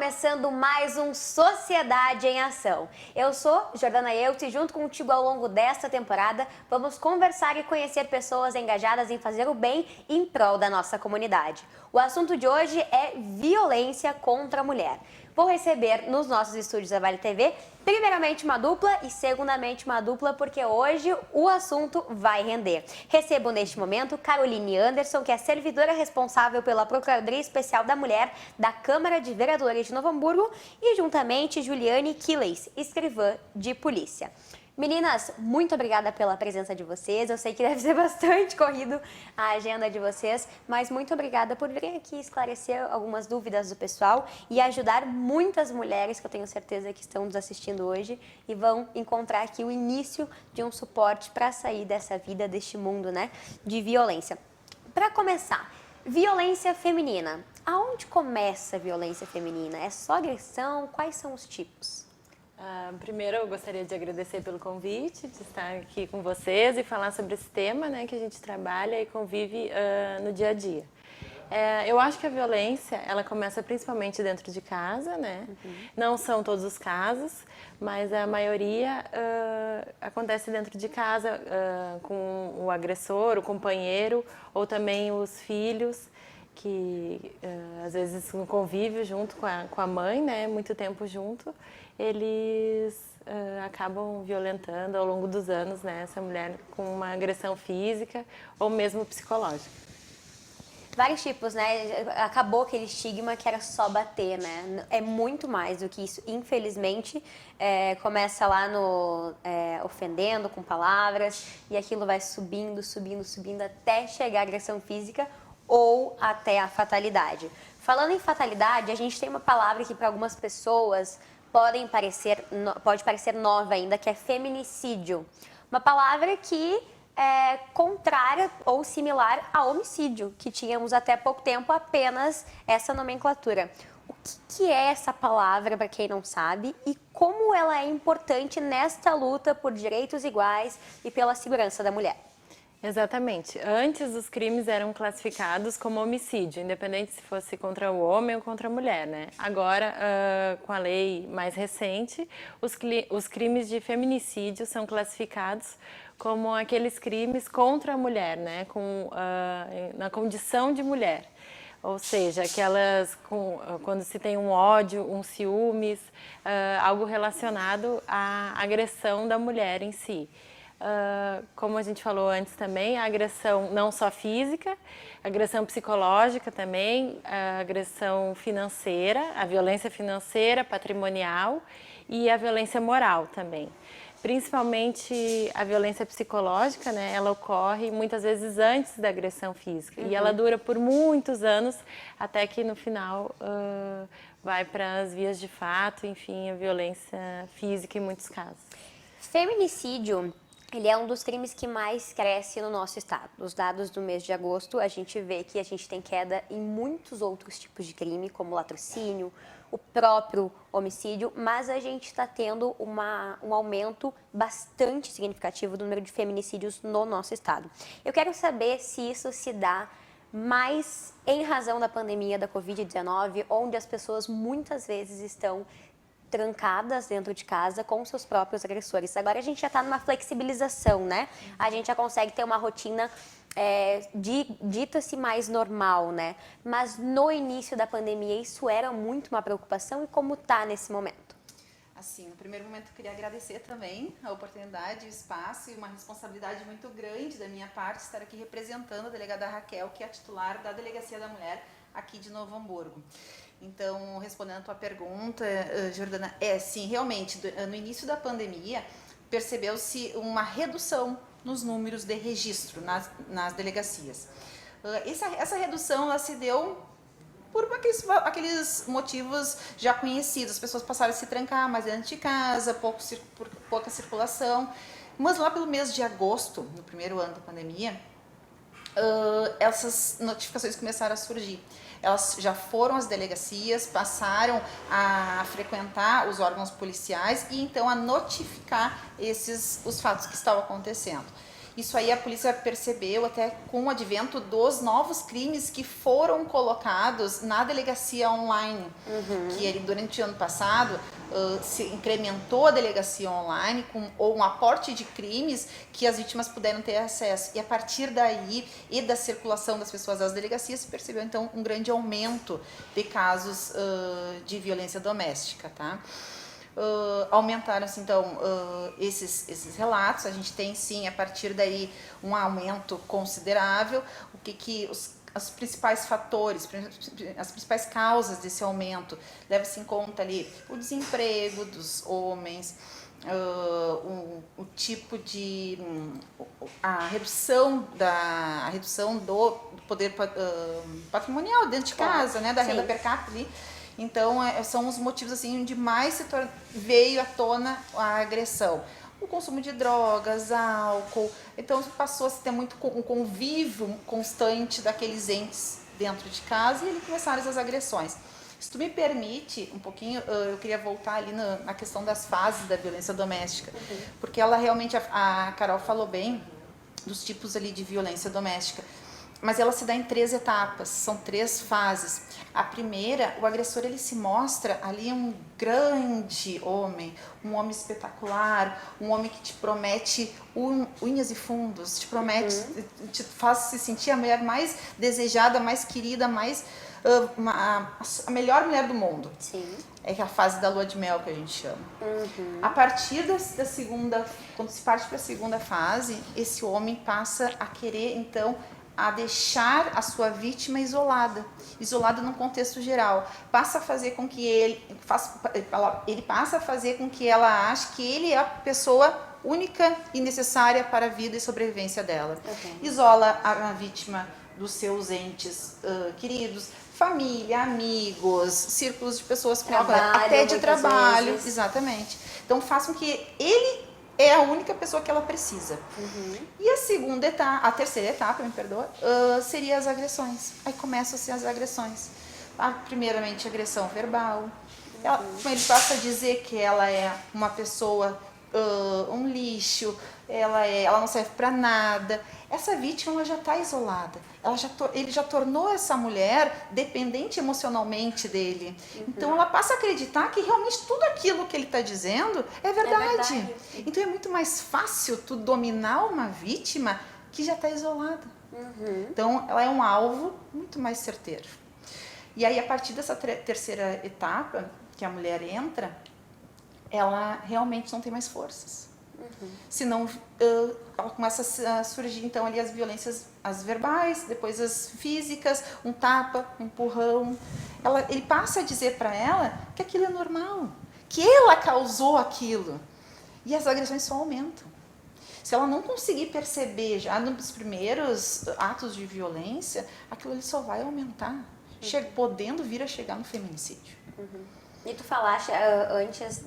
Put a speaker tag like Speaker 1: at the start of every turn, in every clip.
Speaker 1: começando mais um Sociedade em Ação. Eu sou Jordana Eutz e junto contigo ao longo desta temporada vamos conversar e conhecer pessoas engajadas em fazer o bem em prol da nossa comunidade. O assunto de hoje é violência contra a mulher. Vou receber nos nossos estúdios da Vale TV, primeiramente uma dupla e segundamente uma dupla, porque hoje o assunto vai render. Recebo neste momento Caroline Anderson, que é servidora responsável pela Procuradoria Especial da Mulher da Câmara de Vereadores de Novo Hamburgo, e juntamente Juliane Quiles, escrivã de polícia. Meninas, muito obrigada pela presença de vocês. Eu sei que deve ser bastante corrido a agenda de vocês, mas muito obrigada por virem aqui esclarecer algumas dúvidas do pessoal e ajudar muitas mulheres que eu tenho certeza que estão nos assistindo hoje e vão encontrar aqui o início de um suporte para sair dessa vida, deste mundo, né, de violência. Para começar, violência feminina. Aonde começa a violência feminina? É só agressão? Quais são os tipos?
Speaker 2: Primeiro, eu gostaria de agradecer pelo convite, de estar aqui com vocês e falar sobre esse tema, né, que a gente trabalha e convive no dia a dia. Eu acho que a violência, ela começa principalmente dentro de casa, né? Não são todos os casos, mas a maioria acontece dentro de casa com o agressor, o companheiro ou também os filhos, que às vezes no convívio junto com a mãe, né, muito tempo junto, eles acabam violentando ao longo dos anos, né, essa mulher com uma agressão física ou mesmo psicológica.
Speaker 1: Vários tipos, né? Acabou aquele estigma que era só bater, né? É muito mais do que isso. Infelizmente, começa lá no ofendendo com palavras e aquilo vai subindo, subindo, subindo até chegar à agressão física ou até a fatalidade. Falando em fatalidade, a gente tem uma palavra que para algumas pessoas pode parecer nova ainda, que é feminicídio. Uma palavra que é contrária ou similar a homicídio, que tínhamos até pouco tempo apenas essa nomenclatura. O que é essa palavra, para quem não sabe, e como ela é importante nesta luta por direitos iguais e pela segurança da mulher?
Speaker 2: Exatamente. Antes, os crimes eram classificados como homicídio, independente se fosse contra o homem ou contra a mulher, né? Agora, com a lei mais recente, os crimes de feminicídio são classificados como aqueles crimes contra a mulher, né? Na condição de mulher. Ou seja, aquelas quando se tem um ódio, um ciúmes, algo relacionado à agressão da mulher em si. Como a gente falou antes também, a agressão não só física, a agressão psicológica também, a agressão financeira, a violência financeira, patrimonial e a violência moral também. Principalmente a violência psicológica, né, ela ocorre muitas vezes antes da agressão física e ela dura por muitos anos até que no final vai para as vias de fato, enfim, a violência física em muitos casos.
Speaker 1: Feminicídio, ele é um dos crimes que mais cresce no nosso estado. Os dados do mês de agosto, a gente vê que a gente tem queda em muitos outros tipos de crime, como latrocínio, o próprio homicídio, mas a gente está tendo um aumento bastante significativo do número de feminicídios no nosso estado. Eu quero saber se isso se dá mais em razão da pandemia da Covid-19, onde as pessoas muitas vezes estão trancadas dentro de casa com seus próprios agressores. Agora a gente já está numa flexibilização, né? A gente já consegue ter uma rotina dita-se mais normal, né? Mas no início da pandemia isso era muito uma preocupação, e como está nesse momento?
Speaker 3: Assim, no primeiro momento eu queria agradecer também a oportunidade, o espaço e uma responsabilidade muito grande da minha parte estar aqui representando a delegada Raquel, que é a titular da Delegacia da Mulher aqui de Novo Hamburgo. Então, respondendo a tua pergunta, Jordana, sim, realmente, no início da pandemia, percebeu-se uma redução nos números de registro nas delegacias. Essa redução ela se deu por aqueles motivos já conhecidos. As pessoas passaram a se trancar mais dentro de casa, pouca circulação. Mas lá pelo mês de agosto, no primeiro ano da pandemia, essas notificações começaram a surgir. Elas já foram às delegacias, passaram a frequentar os órgãos policiais e então a notificar os fatos que estavam acontecendo. Isso aí a polícia percebeu até com o advento dos novos crimes que foram colocados na delegacia online, que durante o ano passado se incrementou a delegacia online com um aporte de crimes que as vítimas puderam ter acesso. E a partir daí e da circulação das pessoas às delegacias se percebeu então um grande aumento de casos de violência doméstica, tá? Aumentaram-se então esses relatos. A gente tem sim a partir daí um aumento considerável. Os principais fatores, as principais causas desse aumento, leva-se em conta ali o desemprego dos homens, o tipo de a redução do poder patrimonial dentro de casa, né, da renda per capita ali. Então, são os motivos assim onde mais veio à tona a agressão. O consumo de drogas, álcool. Então, passou a se ter muito um convívio constante daqueles entes dentro de casa e ali começaram as agressões. Se tu me permite um pouquinho, eu queria voltar ali na questão das fases da violência doméstica. Porque ela realmente, a Carol falou bem dos tipos ali de violência doméstica. Mas ela se dá em 3 etapas, são 3 fases. A primeira, o agressor ele se mostra ali um grande homem, um homem espetacular, um homem que te promete unhas e fundos, te promete, te faz se sentir a mulher mais desejada, mais querida, a melhor mulher do mundo.
Speaker 1: Sim.
Speaker 3: É a fase da lua de mel que a gente chama. A partir da segunda, quando se parte para a segunda fase, esse homem passa a querer então a deixar a sua vítima isolada num contexto geral, passa a fazer com que ele passa a fazer com que ela ache que ele é a pessoa única e necessária para a vida e sobrevivência dela. Isola a vítima dos seus entes queridos, família, amigos, círculos de pessoas até de trabalho, vezes. Exatamente. Então faz com que ele é a única pessoa que ela precisa. E a terceira etapa, me perdoa, seria as agressões. Aí começam-se as agressões. Primeiramente, agressão verbal. Ele passa a dizer que ela é uma pessoa, um lixo, ela não serve para nada. Essa vítima ela já está isolada. Ele já tornou essa mulher dependente emocionalmente dele. Então ela passa a acreditar que realmente tudo aquilo que ele está dizendo é verdade. Então é muito mais fácil tu dominar uma vítima que já está isolada. Então ela é um alvo muito mais certeiro. E aí a partir dessa terceira etapa que a mulher entra, ela realmente não tem mais forças. Senão ela começa a surgir então ali as violências, as verbais, depois as físicas, um tapa, um empurrão. Ele passa a dizer para ela que aquilo é normal, que ela causou aquilo. E as agressões só aumentam. Se ela não conseguir perceber já nos primeiros atos de violência, aquilo ali só vai aumentar, podendo vir a chegar no feminicídio.
Speaker 1: E tu falaste antes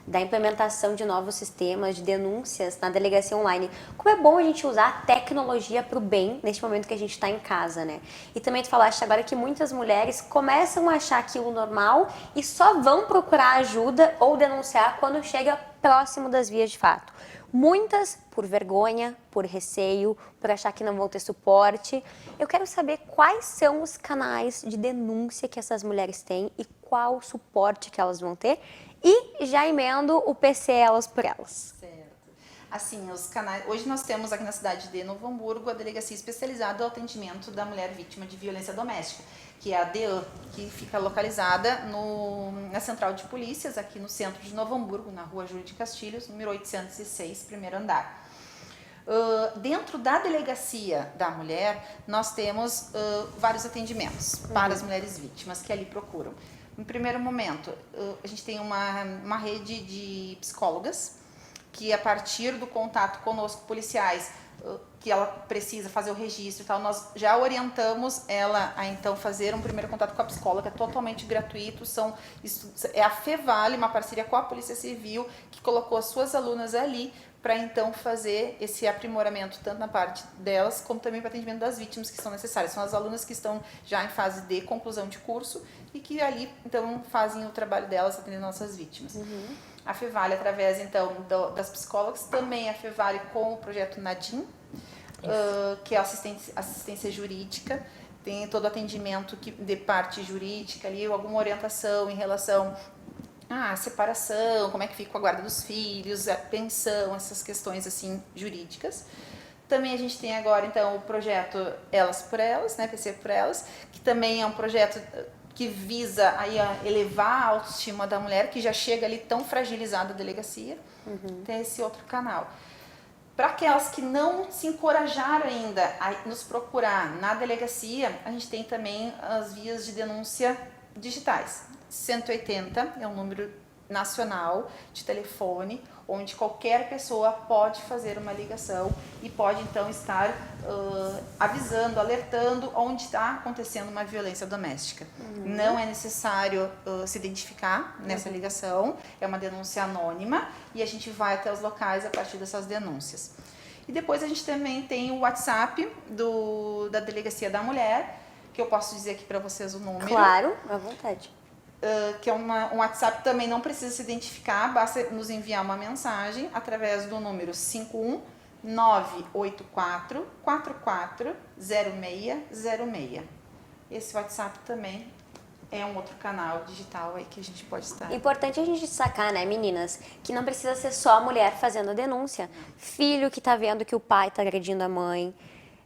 Speaker 1: da implementação de novos sistemas de denúncias na delegacia online. Como é bom a gente usar a tecnologia para o bem neste momento que a gente está em casa, né? E também tu falaste agora que muitas mulheres começam a achar aquilo normal e só vão procurar ajuda ou denunciar quando chega próximo das vias de fato. Muitas por vergonha, por receio, por achar que não vão ter suporte. Eu quero saber quais são os canais de denúncia que essas mulheres têm e qual o suporte que elas vão ter. E já emendo o PC Elas por Elas.
Speaker 3: Certo. Assim, os canais. Hoje nós temos aqui na cidade de Novo Hamburgo a delegacia especializada ao atendimento da mulher vítima de violência doméstica, que é a DEAN, que fica localizada na Central de Polícias, aqui no centro de Novo Hamburgo, na rua Júlio de Castilhos, número 806, primeiro andar. Dentro da delegacia da mulher, nós temos vários atendimentos para as mulheres vítimas que ali procuram. No primeiro momento, a gente tem uma rede de psicólogas que, a partir do contato conosco, policiais, que ela precisa fazer o registro e tal, nós já orientamos ela a então fazer um primeiro contato com a psicóloga, é totalmente gratuito, é a Fevale, uma parceria com a Polícia Civil, que colocou as suas alunas ali para então fazer esse aprimoramento, tanto na parte delas, como também para atendimento das vítimas que são necessárias. São as alunas que estão já em fase de conclusão de curso e que ali, então, fazem o trabalho delas atendendo nossas vítimas. A Fevale, através, então, das psicólogas, também a Fevale com o projeto Nadim, que é assistência jurídica, tem todo o atendimento de parte jurídica ali, alguma orientação em relação à separação, como é que fica a guarda dos filhos, a pensão, essas questões assim jurídicas. Também a gente tem agora então o projeto Elas por Elas, né, PC por Elas, que também é um projeto que visa aí elevar a autoestima da mulher que já chega ali tão fragilizada a delegacia. Tem esse outro canal. Para aquelas que não se encorajaram ainda a nos procurar na delegacia, a gente tem também as vias de denúncia digitais. 180 é um número nacional de telefone, onde qualquer pessoa pode fazer uma ligação e pode então estar avisando, alertando onde está acontecendo uma violência doméstica. Não é necessário se identificar nessa ligação, é uma denúncia anônima e a gente vai até os locais a partir dessas denúncias. E depois a gente também tem o WhatsApp da Delegacia da Mulher, que eu posso dizer aqui para vocês o número.
Speaker 1: Claro, à vontade.
Speaker 3: Que é um WhatsApp, também não precisa se identificar, basta nos enviar uma mensagem através do número 51984 440606. Esse WhatsApp também é um outro canal digital aí que a gente pode estar.
Speaker 1: Importante a gente destacar, né, meninas, que não precisa ser só a mulher fazendo a denúncia. Filho que tá vendo que o pai tá agredindo a mãe,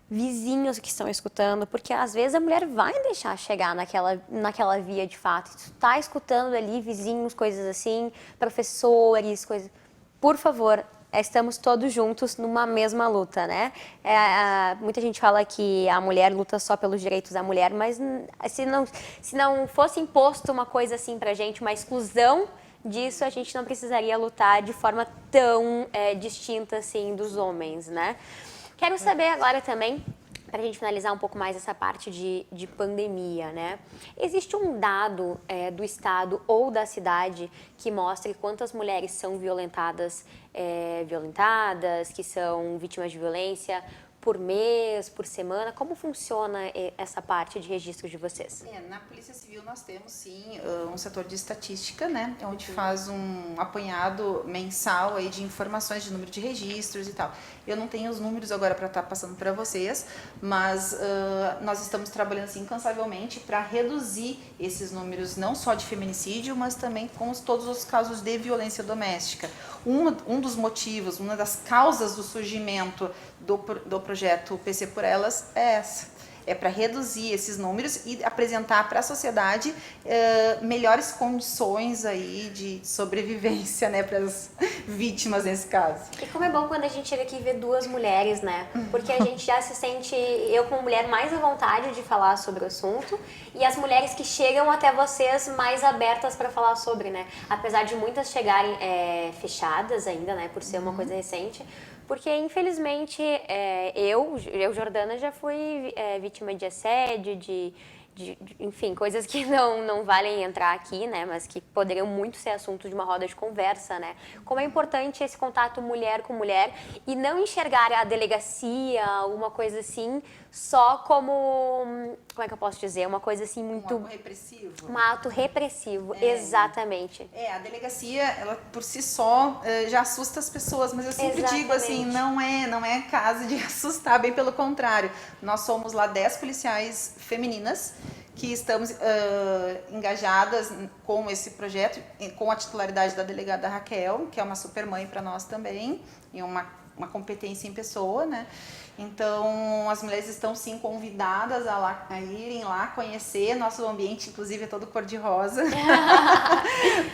Speaker 1: vizinhos que estão escutando, porque às vezes a mulher vai deixar chegar naquela via de fato. Tu tá escutando ali vizinhos, coisas assim, professores, coisas. Por favor, estamos todos juntos numa mesma luta, né? Muita gente fala que a mulher luta só pelos direitos da mulher, mas se não fosse imposto uma coisa assim pra gente, uma exclusão disso, a gente não precisaria lutar de forma tão distinta assim dos homens, né? Quero saber agora também, para a gente finalizar um pouco mais essa parte de pandemia, né? Existe um dado do estado ou da cidade que mostre quantas mulheres são violentadas, que são vítimas de violência por mês, por semana? Como funciona essa parte de registro de vocês?
Speaker 3: Na Polícia Civil nós temos sim um setor de estatística, né, onde faz um apanhado mensal aí de informações de número de registros e tal. Eu não tenho os números agora para estar passando para vocês, mas nós estamos trabalhando assim incansavelmente para reduzir esses números, não só de feminicídio, mas também com todos os casos de violência doméstica. Um dos motivos, uma das causas do surgimento do projeto PC por Elas é essa. É para reduzir esses números e apresentar para a sociedade melhores condições aí de sobrevivência, né, para as vítimas nesse caso.
Speaker 1: E como é bom quando a gente chega aqui e vê duas mulheres, né? Porque a gente já se sente, eu como mulher, mais à vontade de falar sobre o assunto e as mulheres que chegam até vocês mais abertas para falar sobre, né? Apesar de muitas chegarem fechadas ainda, né, por ser uma coisa recente. Porque, infelizmente, eu, Jordana, já fui vítima de assédio, enfim, coisas que não valem entrar aqui, né? Mas que poderiam muito ser assunto de uma roda de conversa, né? Como é importante esse contato mulher com mulher e não enxergar a delegacia, alguma coisa assim, só como é que eu posso dizer? Uma coisa assim muito...
Speaker 3: Um ato repressivo.
Speaker 1: Um ato repressivo, exatamente.
Speaker 3: A delegacia, ela por si só já assusta as pessoas, mas eu sempre digo assim, não é caso de assustar, bem pelo contrário. Nós somos lá 10 policiais femininas que estamos engajadas com esse projeto, com a titularidade da delegada Raquel, que é uma super mãe para nós também, e uma competência em pessoa, né? Então, as mulheres estão sim convidadas a irem lá conhecer. Nosso ambiente, inclusive, é todo cor-de-rosa,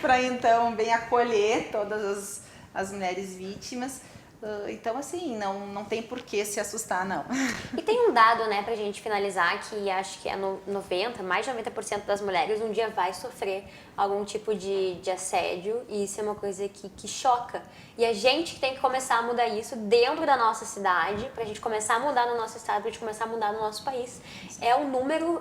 Speaker 3: para então bem acolher todas as mulheres vítimas. Então, assim, não tem por que se assustar, não.
Speaker 1: E tem um dado, né, pra gente finalizar, que acho que é mais de 90% das mulheres um dia vai sofrer algum tipo de assédio, e isso é uma coisa que choca. E a gente tem que começar a mudar isso dentro da nossa cidade, pra gente começar a mudar no nosso estado, pra gente começar a mudar no nosso país. É um número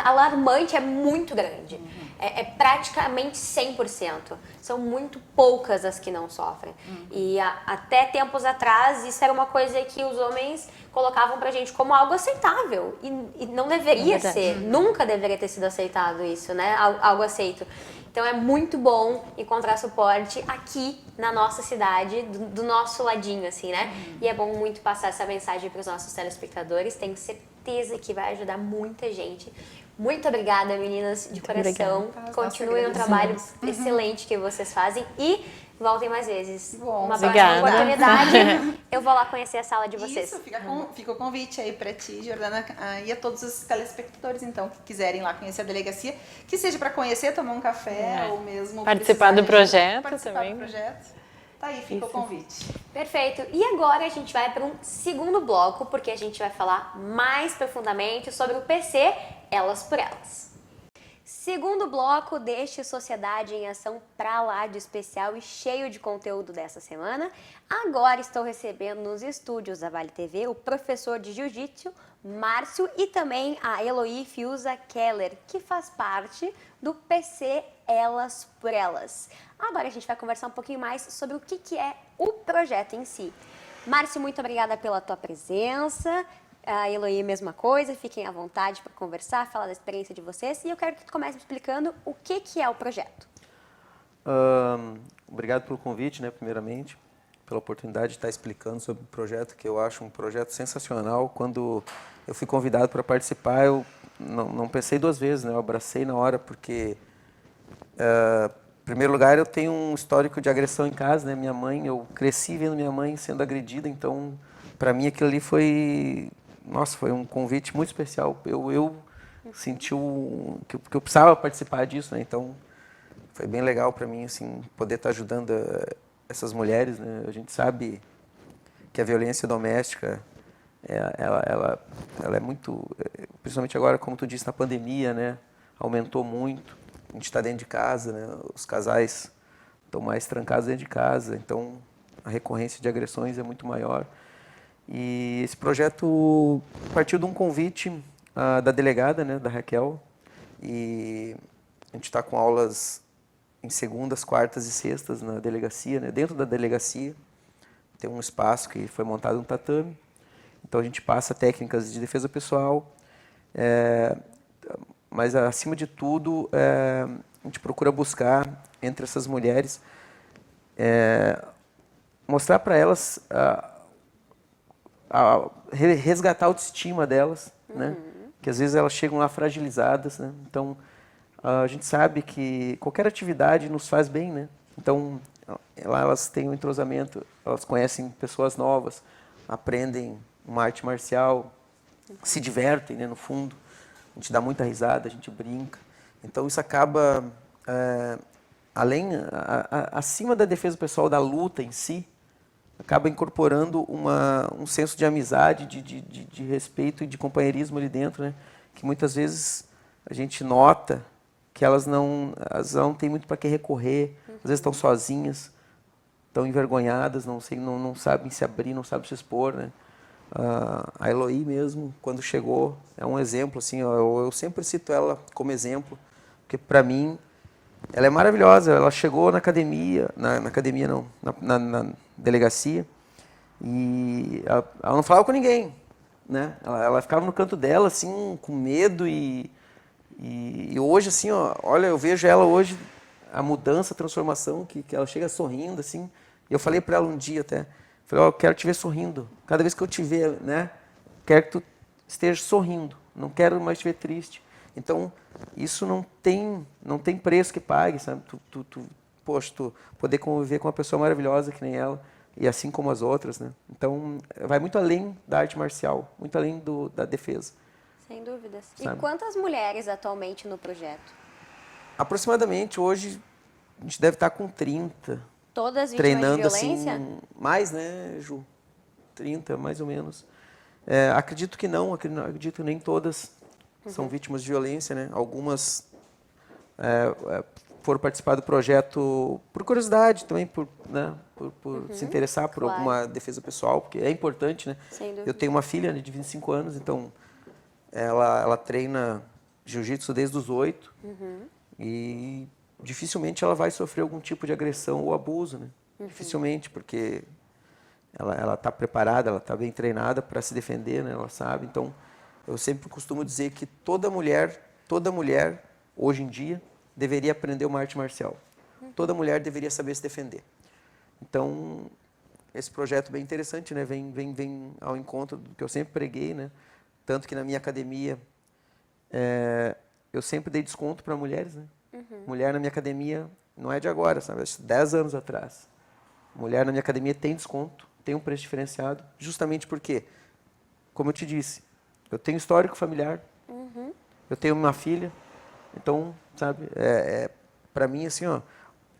Speaker 1: alarmante, é muito grande. É praticamente 100%. São muito poucas as que não sofrem. E até tempos atrás, isso era uma coisa que os homens colocavam pra gente como algo aceitável. E não deveria ser. Nunca deveria ter sido aceitado isso, né? Algo aceito. Então é muito bom encontrar suporte aqui na nossa cidade, do nosso ladinho, assim, né? E é bom muito passar essa mensagem para os nossos telespectadores. Tenho certeza que vai ajudar muita gente. Muito obrigada, meninas, de coração. Continuem o trabalho excelente que vocês fazem e voltem mais vezes.
Speaker 3: Bom,
Speaker 1: uma próxima
Speaker 2: obrigada.
Speaker 1: oportunidade, eu vou lá conhecer a sala de vocês.
Speaker 3: Isso, fica o convite aí para ti, Jordana, e a todos os telespectadores, então, que quiserem lá conhecer a delegacia, que seja para conhecer, tomar um café, ou mesmo
Speaker 2: participar do projeto
Speaker 3: participar
Speaker 2: também.
Speaker 3: do projeto. Tá aí, fica o convite.
Speaker 1: Perfeito. E agora a gente vai para um segundo bloco, porque a gente vai falar mais profundamente sobre o PC Elas por Elas. Segundo bloco deste Sociedade em Ação pra lá de especial e cheio de conteúdo dessa semana. Agora estou recebendo nos estúdios da Vale TV o professor de Jiu-Jitsu, Márcio, e também a Eloy Fiuza Keller, que faz parte do PC Elas por Elas. Agora a gente vai conversar um pouquinho mais sobre o que é o projeto em si. Márcio, muito obrigada pela tua presença. A Eloy, mesma coisa, fiquem à vontade para conversar, falar da experiência de vocês. E eu quero que tu comece explicando o que é o projeto.
Speaker 4: Obrigado pelo convite, né, primeiramente, pela oportunidade de estar explicando sobre o projeto, que eu acho um projeto sensacional. Quando eu fui convidado para participar, eu não pensei duas vezes, né, eu abracei na hora, porque, em primeiro lugar, eu tenho um histórico de agressão em casa, né, minha mãe, eu cresci vendo minha mãe sendo agredida, então, para mim, aquilo ali foi um convite muito especial. Eu senti que eu precisava participar disso, né? Então foi bem legal para mim, assim, poder estar ajudando essas mulheres, né? A gente sabe que a violência doméstica, ela é muito, principalmente agora, como tu disse, na pandemia, né? Aumentou muito. A gente está dentro de casa, né? Os casais estão mais trancados dentro de casa, então a recorrência de agressões é muito maior. E esse projeto partiu de um convite da delegada, né, da Raquel, e a gente está com aulas em segundas, quartas e sextas na delegacia, né, dentro da delegacia tem um espaço que foi montado um tatame, então a gente passa técnicas de defesa pessoal, mas acima de tudo a gente procura buscar entre essas mulheres mostrar para elas resgatar a autoestima delas, né? Que às vezes elas chegam lá fragilizadas, né? Então a gente sabe que qualquer atividade nos faz bem, né? Então lá elas têm um entrosamento, elas conhecem pessoas novas, aprendem uma arte marcial, se divertem, né? No fundo, a gente dá muita risada, a gente brinca. Então isso acaba acima da defesa pessoal, da luta em si, acaba incorporando um senso de amizade, de respeito e de companheirismo ali dentro, né? Que muitas vezes a gente nota que elas não têm muito para que recorrer, às vezes estão sozinhas, estão envergonhadas, não sabem se abrir, não sabem se expor, né? A Eloy mesmo, quando chegou, é um exemplo, assim, eu sempre cito ela como exemplo, porque para mim ela é maravilhosa. Ela chegou na academia, na delegacia, e ela não falava com ninguém, né? Ela ficava no canto dela, assim, com medo, e hoje, assim, olha, eu vejo ela hoje, a mudança, a transformação, que ela chega sorrindo, assim. E eu falei para ela um dia até, falei, eu quero te ver sorrindo, cada vez que eu te ver, né? Quero que tu esteja sorrindo, não quero mais te ver triste. Então, isso não tem preço que pague, sabe? Poxa, tu poder conviver com uma pessoa maravilhosa que nem ela, e assim como as outras, né? Então, vai muito além da arte marcial, muito além da defesa.
Speaker 1: Sem dúvidas.
Speaker 4: Sabe?
Speaker 1: E quantas mulheres atualmente no projeto?
Speaker 4: Aproximadamente, hoje, a gente deve estar com 30.
Speaker 1: Todas vítimas de
Speaker 4: treinando
Speaker 1: violência?
Speaker 4: assim, mais, né, Ju? 30, mais ou menos. Acredito que não, acredito que nem todas são vítimas de violência, né? Algumas foram participar do projeto por curiosidade também, né? Por se interessar por
Speaker 1: claro.
Speaker 4: alguma defesa pessoal, porque é importante, né?
Speaker 1: Sem dúvida.
Speaker 4: Eu tenho uma filha, né, de 25 anos, então ela treina jiu-jitsu desde os 8 e dificilmente ela vai sofrer algum tipo de agressão ou abuso, né? Dificilmente, porque ela está preparada, ela está bem treinada para se defender, né? Ela sabe. Então, eu sempre costumo dizer que toda mulher, hoje em dia, deveria aprender uma arte marcial. Toda mulher deveria saber se defender. Então, esse projeto é bem interessante, né? Vem ao encontro do que eu sempre preguei, né? Tanto que na minha academia, eu sempre dei desconto para mulheres, né? Mulher na minha academia não é de agora, sabe? 10 anos atrás. Mulher na minha academia tem desconto, tem um preço diferenciado, justamente porque, como eu te disse, eu tenho histórico familiar, eu tenho uma filha, então, sabe, para mim, assim, ó,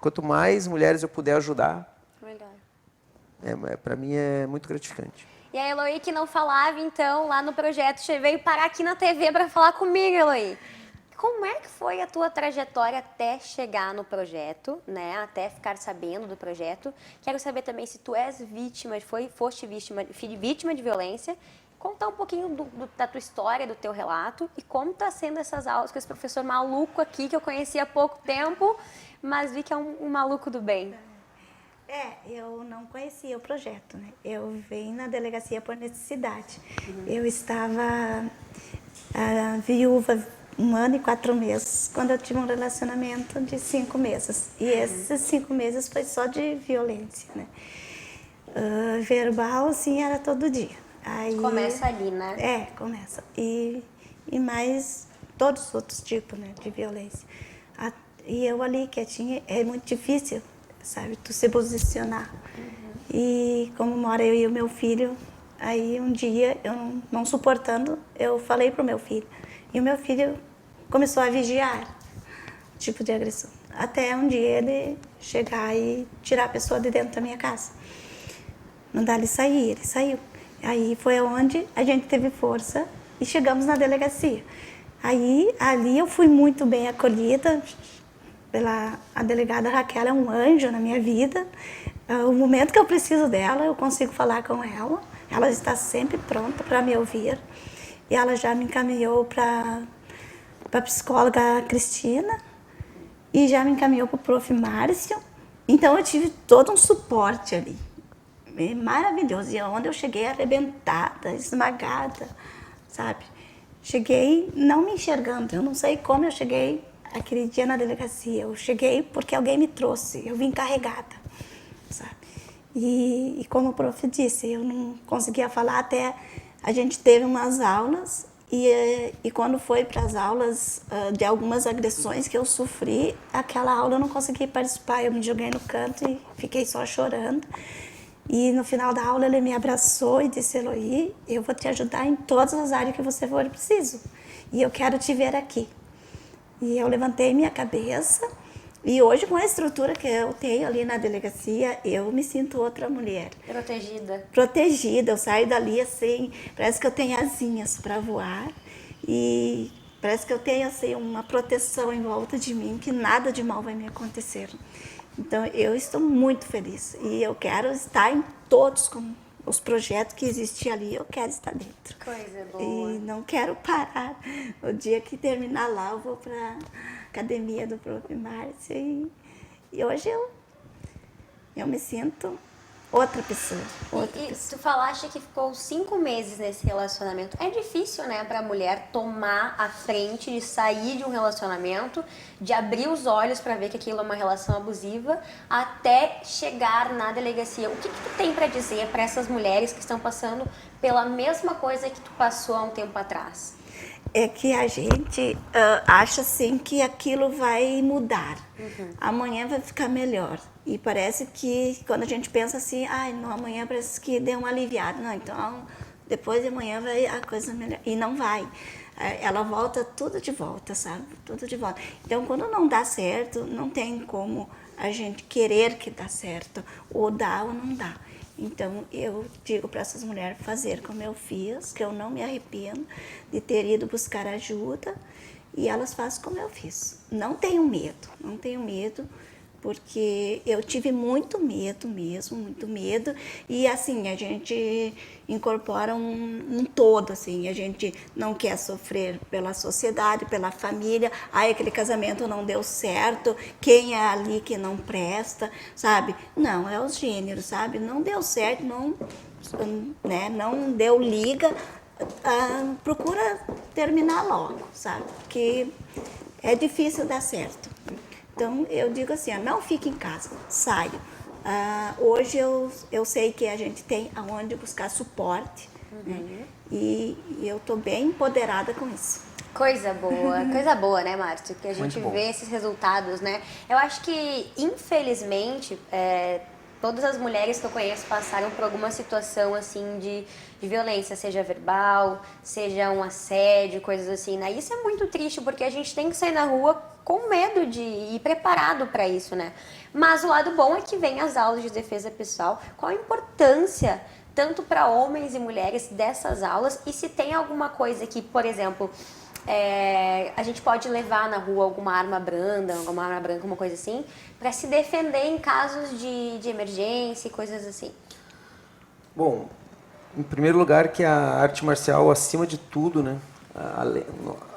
Speaker 4: quanto mais mulheres eu puder ajudar,
Speaker 1: Melhor.
Speaker 4: para mim é muito gratificante.
Speaker 1: E a Eloy, que não falava, então, lá no projeto, veio parar aqui na TV para falar comigo, Eloy. Como é que foi a tua trajetória até chegar no projeto, né? Até ficar sabendo do projeto? Quero saber também se tu és vítima, foste vítima de violência. Contar um pouquinho da tua história, do teu relato e como está sendo essas aulas com esse professor maluco aqui, que eu conheci há pouco tempo, mas vi que é um maluco do bem.
Speaker 5: Eu não conhecia o projeto, né? Eu vim na delegacia por necessidade. Eu estava viúva 1 ano e 4 meses, quando eu tive um relacionamento de 5 meses. E esses 5 meses foi só de violência, né? Verbal, sim, era todo dia. Aí,
Speaker 1: Começa ali, né?
Speaker 5: Começa. E mais todos os outros tipos, né, de violência. E eu ali, quietinha, é muito difícil, sabe, tu se posicionar. E como mora eu e o meu filho, aí um dia, eu não suportando, eu falei pro meu filho. E o meu filho começou a vigiar o tipo de agressão. Até um dia ele chegar e tirar a pessoa de dentro da minha casa. Não dá ele sair, ele saiu. Aí foi onde a gente teve força e chegamos na delegacia. Aí, ali eu fui muito bem acolhida a delegada Raquel, é um anjo na minha vida. O momento que eu preciso dela, eu consigo falar com ela. Ela está sempre pronta para me ouvir. E ela já me encaminhou para a psicóloga Cristina e já me encaminhou para o prof. Márcio. Então, eu tive todo um suporte ali. Maravilhoso. E onde eu cheguei arrebentada, esmagada, sabe? Cheguei não me enxergando. Eu não sei como eu cheguei aquele dia na delegacia. Eu cheguei porque alguém me trouxe. Eu vim carregada, sabe? E como o prof disse, eu não conseguia falar até... A gente teve umas aulas e quando foi para as aulas de algumas agressões que eu sofri, aquela aula eu não consegui participar. Eu me joguei no canto e fiquei só chorando. E no final da aula ele me abraçou e disse: Eloy, eu vou te ajudar em todas as áreas que você for preciso. E eu quero te ver aqui. E eu levantei minha cabeça e hoje, com a estrutura que eu tenho ali na delegacia, eu me sinto outra mulher.
Speaker 1: Protegida.
Speaker 5: Protegida. Eu saio dali assim, parece que eu tenho asinhas para voar e parece que eu tenho assim uma proteção em volta de mim, que nada de mal vai me acontecer. Então, eu estou muito feliz e eu quero estar em todos os projetos que existem ali, eu quero estar dentro.
Speaker 1: Coisa boa.
Speaker 5: E não quero parar. O dia que terminar lá, eu vou para a academia do prof. Márcio e hoje eu me sinto outra pessoa.
Speaker 1: E tu falaste que ficou 5 meses nesse relacionamento. É difícil, né, pra mulher tomar a frente de sair de um relacionamento, de abrir os olhos pra ver que aquilo é uma relação abusiva, até chegar na delegacia. O que tu tem pra dizer pra essas mulheres que estão passando pela mesma coisa que tu passou há um tempo atrás?
Speaker 5: É que a gente acha assim que aquilo vai mudar. Amanhã vai ficar melhor. E parece que quando a gente pensa assim, não, amanhã parece que deu uma aliviada. Não, então depois de amanhã vai a coisa melhor. E não vai. Ela volta tudo de volta, sabe? Tudo de volta. Então quando não dá certo, não tem como a gente querer que dá certo, ou dá ou não dá. Então, eu digo para essas mulheres fazer como eu fiz, que eu não me arrependo de ter ido buscar ajuda, e elas fazem como eu fiz. Não tenho medo, não tenho medo, porque eu tive muito medo mesmo, muito medo, e assim, a gente incorpora um todo, assim, a gente não quer sofrer pela sociedade, pela família, ai, aquele casamento não deu certo, quem é ali que não presta, sabe? Não, é os gêneros, sabe? Não deu certo, não, né, não deu liga, procura terminar logo, sabe? Porque é difícil dar certo. Então, eu digo assim, não fique em casa, saia. Hoje eu sei que a gente tem aonde buscar suporte, né? E eu estou bem empoderada com isso.
Speaker 1: Coisa boa, né, Márcio? Que a gente vê esses resultados, né? Eu acho que, infelizmente, todas as mulheres que eu conheço passaram por alguma situação, assim, de violência, seja verbal, seja um assédio, coisas assim, né? Isso é muito triste, porque a gente tem que sair na rua com medo de ir preparado para isso, né? Mas o lado bom é que vem as aulas de defesa pessoal. Qual a importância, tanto para homens e mulheres, dessas aulas? E se tem alguma coisa que, por exemplo, a gente pode levar na rua alguma arma branca, uma coisa assim, para se defender em casos de emergência e coisas assim?
Speaker 4: Bom, em primeiro lugar que a arte marcial, acima de tudo, né,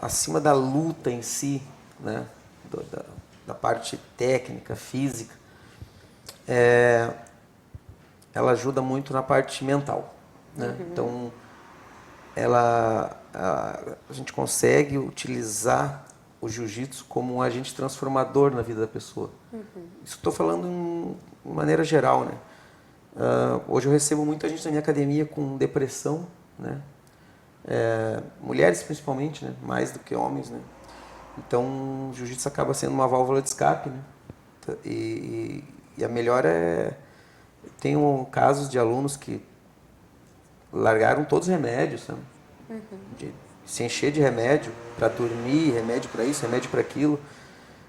Speaker 4: acima da luta em si, né, da parte técnica, física, ela ajuda muito na parte mental, né? Então, a gente consegue utilizar o jiu-jitsu como um agente transformador na vida da pessoa. Isso estou falando de maneira geral, né? Hoje eu recebo muita gente na minha academia com depressão, né? Mulheres principalmente, né? Mais do que homens, né? Então, o jiu-jitsu acaba sendo uma válvula de escape, né? E a melhor tenho casos de alunos que largaram todos os remédios, sabe? De se encher de remédio para dormir, remédio para isso, remédio para aquilo.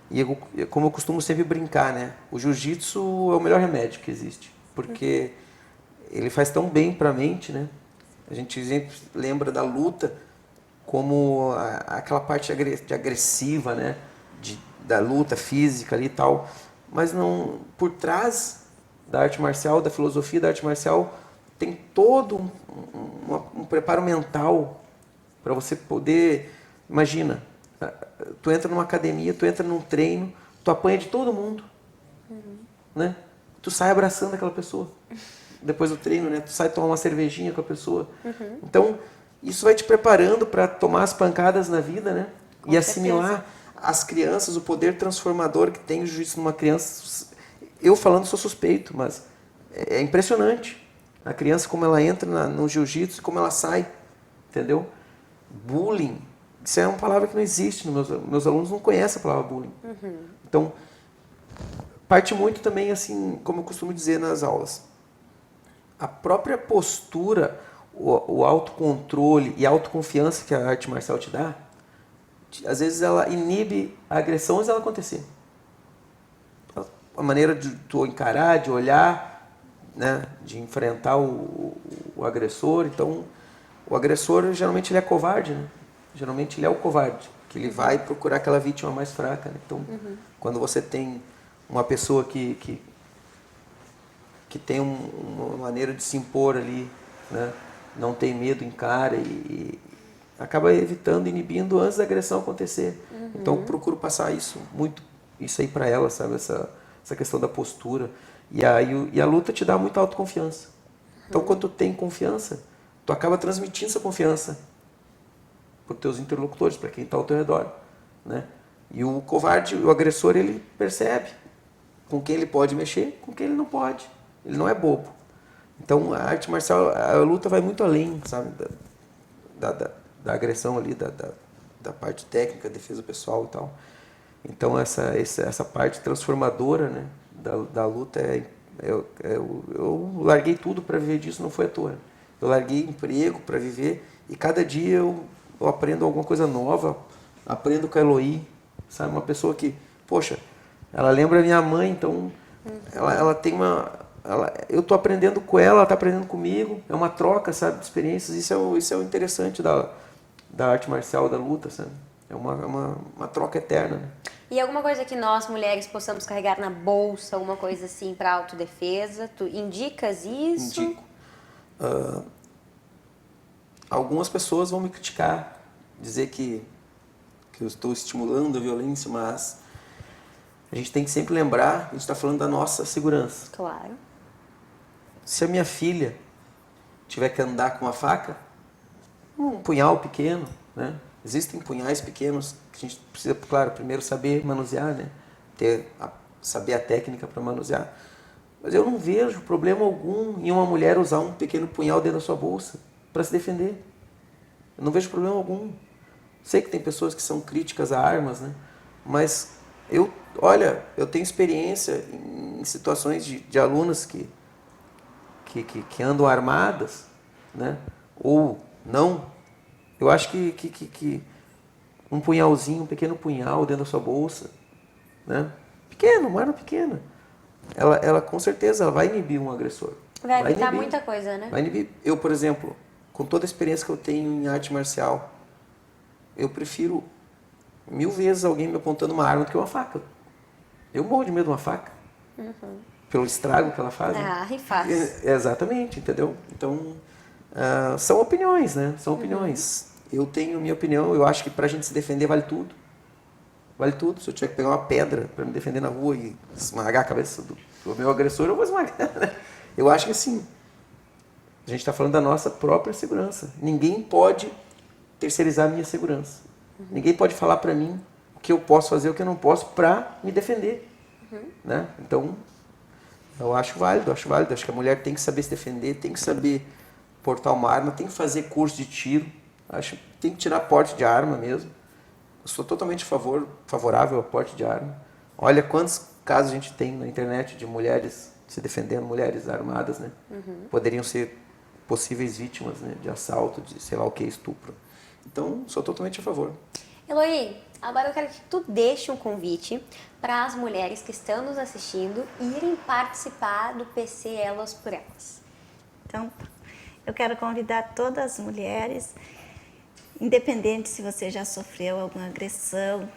Speaker 4: E como eu costumo sempre brincar, né? O jiu-jitsu é o melhor remédio que existe, porque ele faz tão bem para a mente, né? A gente sempre lembra da luta como aquela parte de agressiva, né? Da luta física ali e tal. Mas não, por trás da arte marcial, da filosofia da arte marcial, tem todo um preparo mental para você poder... Imagina, tu entra numa academia, tu entra num treino, tu apanha de todo mundo, né? Tu sai abraçando aquela pessoa. Depois do treino, né? Tu sai tomar uma cervejinha com a pessoa. Então, isso vai te preparando para tomar as pancadas na vida, né? E assimilar as crianças, o poder transformador que tem o jiu-jitsu numa criança. Eu falando sou suspeito, mas é impressionante. A criança, como ela entra no jiu-jitsu, como ela sai, entendeu? Bullying, isso é uma palavra que não existe. Meus alunos não conhecem a palavra bullying. Então, parte muito também, assim, como eu costumo dizer nas aulas, a própria postura, o autocontrole e a autoconfiança que a arte marcial te dá, às vezes ela inibe a agressão antes dela acontecer. A maneira de tu encarar, de olhar, né, de enfrentar o agressor. Então, o agressor geralmente ele é covarde, né? Geralmente ele é o covarde, que ele vai procurar aquela vítima mais fraca, né? Então, quando você tem uma pessoa que tem uma maneira de se impor ali, né? Não tem medo, encara e acaba evitando, inibindo antes da agressão acontecer. Então, eu procuro passar isso aí para ela, sabe? Essa questão da postura. E a luta te dá muita autoconfiança. Então, quando tu tem confiança, tu acaba transmitindo essa confiança para os teus interlocutores, para quem está ao teu redor, né? E o covarde, o agressor, ele percebe com quem ele pode mexer, com quem ele não pode. Ele não é bobo. Então, a arte marcial, a luta vai muito além, sabe? Da agressão ali, da parte técnica, defesa pessoal e tal. Então, essa parte transformadora, né, da luta, eu larguei tudo para viver disso, não foi à toa. Eu larguei emprego para viver e cada dia eu aprendo alguma coisa nova, aprendo com a Eloy, sabe? Uma pessoa que, poxa, Ela lembra a minha mãe, então ela tem uma... eu estou aprendendo com ela está aprendendo comigo. É uma troca, sabe, de experiências. Isso é o interessante da arte marcial, da luta, sabe? É uma troca eterna, né?
Speaker 1: E alguma coisa que nós, mulheres, possamos carregar na bolsa, alguma coisa assim para autodefesa? Tu indicas isso?
Speaker 4: Indico. Algumas pessoas vão me criticar, dizer que eu estou estimulando a violência, mas a gente tem que sempre lembrar que a gente está falando da nossa segurança.
Speaker 1: Claro.
Speaker 4: Se a minha filha tiver que andar com uma faca, um punhal pequeno, né? Existem punhais pequenos que a gente precisa, claro, primeiro saber manusear, né? Saber a técnica para manusear. Mas eu não vejo problema algum em uma mulher usar um pequeno punhal dentro da sua bolsa para se defender. Eu não vejo problema algum. Sei que tem pessoas que são críticas a armas, né? Mas eu tenho experiência em situações de alunas que andam armadas, né? Ou não. Eu acho que um punhalzinho, um pequeno punhal dentro da sua bolsa, né? Pequeno, uma arma pequena. Ela com certeza ela vai inibir um agressor.
Speaker 1: Vai evitar
Speaker 4: inibir.
Speaker 1: muita coisa, né?
Speaker 4: Vai inibir. Eu, por exemplo, com toda a experiência que eu tenho em arte marcial, eu prefiro 1000 vezes alguém me apontando uma arma do que uma faca. Eu morro de medo de uma faca. Pelo estrago que ela faz.
Speaker 1: Ah, e faz.
Speaker 4: Exatamente, entendeu? Então, são opiniões, né? São opiniões. Eu tenho minha opinião, eu acho que pra gente se defender vale tudo. Vale tudo. Se eu tiver que pegar uma pedra para me defender na rua e esmagar a cabeça do meu agressor, eu vou esmagar. Né? Eu acho que assim, a gente está falando da nossa própria segurança. Ninguém pode terceirizar a minha segurança. Ninguém pode falar para mim o que eu posso fazer, o que eu não posso para me defender. Né? Então, eu acho válido. Acho que a mulher tem que saber se defender, tem que saber portar uma arma, tem que fazer curso de tiro. Acho que tem que tirar porte de arma mesmo. Eu sou totalmente favorável ao porte de arma. Olha quantos casos a gente tem na internet de mulheres se defendendo, mulheres armadas, né? Poderiam ser possíveis vítimas, né? De assalto, de sei lá o que, estupro. Então, sou totalmente a favor.
Speaker 1: Eloy, agora eu quero que tu deixe um convite para as mulheres que estão nos assistindo irem participar do PC Elas por Elas.
Speaker 5: Então, eu quero convidar todas as mulheres, independente se você já sofreu alguma agressão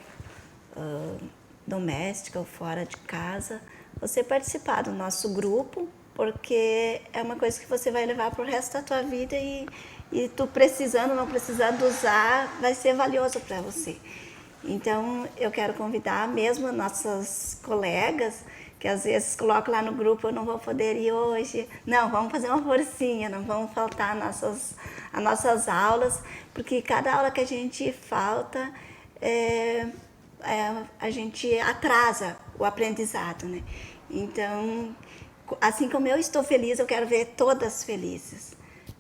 Speaker 5: doméstica ou fora de casa, você participar do nosso grupo, porque é uma coisa que você vai levar para o resto da tua vida e tu precisando, não precisando usar, vai ser valioso para você. Então, eu quero convidar mesmo nossas colegas, que às vezes colocam lá no grupo, eu não vou poder ir hoje. Não, vamos fazer uma forcinha, não vamos faltar as nossas aulas, porque cada aula que a gente falta, a gente atrasa o aprendizado, né? Então, assim como eu estou feliz, eu quero ver todas felizes,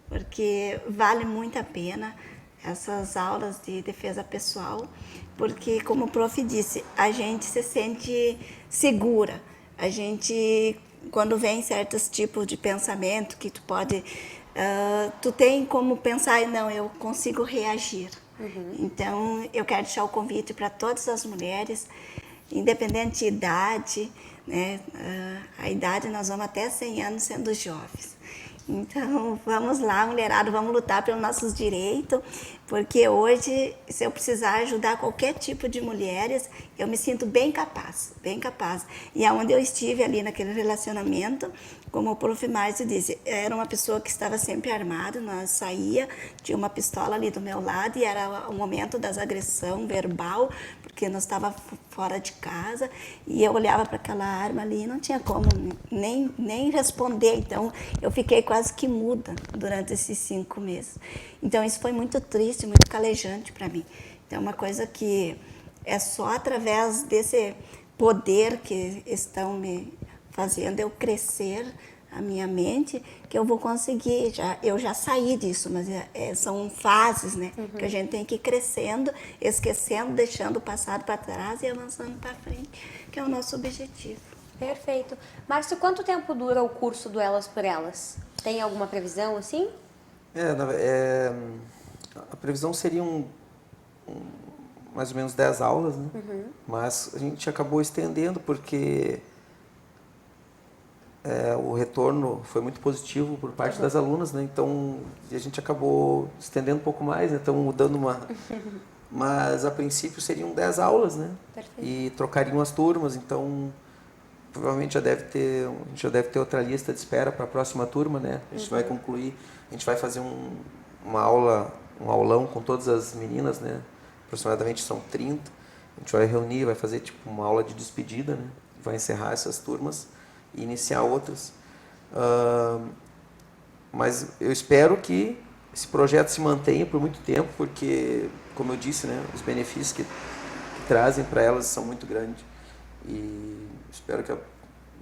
Speaker 5: porque vale muito a pena essas aulas de defesa pessoal, porque, como o prof disse, a gente se sente segura. A gente, quando vem certos tipos de pensamento que tu pode... tu tem como pensar, não, eu consigo reagir. Então, eu quero deixar o convite para todas as mulheres, independente de idade, né? A idade nós vamos até 100 anos sendo jovens. Então, vamos lá, mulherada, vamos lutar pelos nossos direitos, porque hoje, se eu precisar ajudar qualquer tipo de mulheres, eu me sinto bem capaz, bem capaz. E aonde eu estive ali naquele relacionamento, como o prof. Márcio disse, era uma pessoa que estava sempre armada, nós saía, tinha uma pistola ali do meu lado e era o momento das agressão verbal, porque nós estávamos fora de casa e eu olhava para aquela arma ali e não tinha como nem responder. Então, eu fiquei quase que muda durante esses 5 meses. Então, isso foi muito triste, muito calejante para mim. Então, é uma coisa que é só através desse poder que estão me fazendo eu crescer a minha mente, que eu vou conseguir. Eu já saí disso, mas são fases, né? Que a gente tem que ir crescendo, esquecendo, deixando o passado para trás e avançando para frente, que é o nosso objetivo.
Speaker 1: Perfeito. Márcio, quanto tempo dura o curso do Elas por Elas? Tem alguma previsão assim?
Speaker 4: A previsão seria mais ou menos 10 aulas, né? Mas a gente acabou estendendo porque o retorno foi muito positivo por parte das alunas, né? Então a gente acabou estendendo um pouco mais, né? Estamos mudando uma... Mas a princípio seriam 10 aulas, né?
Speaker 1: Perfeito.
Speaker 4: E trocariam as turmas, então provavelmente a gente já deve ter outra lista de espera para a próxima turma, né? A gente vai concluir, a gente vai fazer uma aula, um aulão com todas as meninas, né? Aproximadamente são 30. A gente vai reunir, vai fazer tipo uma aula de despedida, né? Vai encerrar essas turmas e iniciar outras. Mas eu espero que esse projeto se mantenha por muito tempo, porque, como eu disse, né? Os benefícios que trazem para elas são muito grandes. E espero que a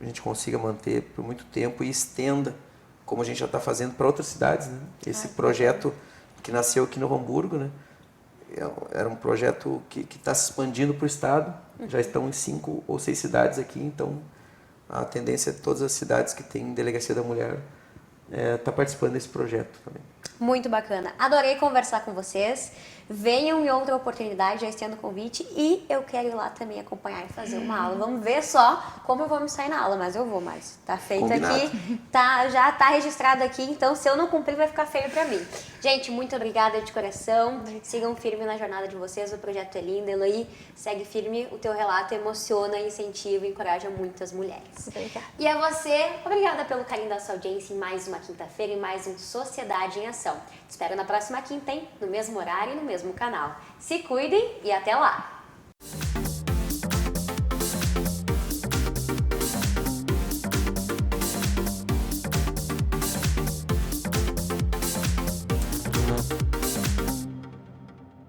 Speaker 4: gente consiga manter por muito tempo e estenda, como a gente já está fazendo para outras cidades, né? Esse projeto que nasceu aqui no Hamburgo, né? Era um projeto que está se expandindo para o estado. Já estão em 5 ou 6 cidades aqui, então a tendência é todas as cidades que têm delegacia da mulher tá participando desse projeto também.
Speaker 1: Muito bacana. Adorei conversar com vocês. Venham em outra oportunidade, já estendo o convite. E eu quero ir lá também acompanhar e fazer uma aula. Vamos ver só como eu vou me sair na aula, mas eu vou, Márcio. Tá feito
Speaker 4: Combinado.
Speaker 1: aqui, já tá registrado aqui, então se eu não cumprir vai ficar feio pra mim. Gente, muito obrigada de coração. Sigam firme na jornada de vocês, o projeto é lindo. Eloy, segue firme, o teu relato emociona, incentiva e encoraja muitas mulheres.
Speaker 5: Obrigada.
Speaker 1: E a você, obrigada pelo carinho da sua audiência em mais uma quinta-feira, em mais um Sociedade em Ação. Te espero na próxima quinta, hein? No mesmo horário e no mesmo canal. Se cuidem e até lá!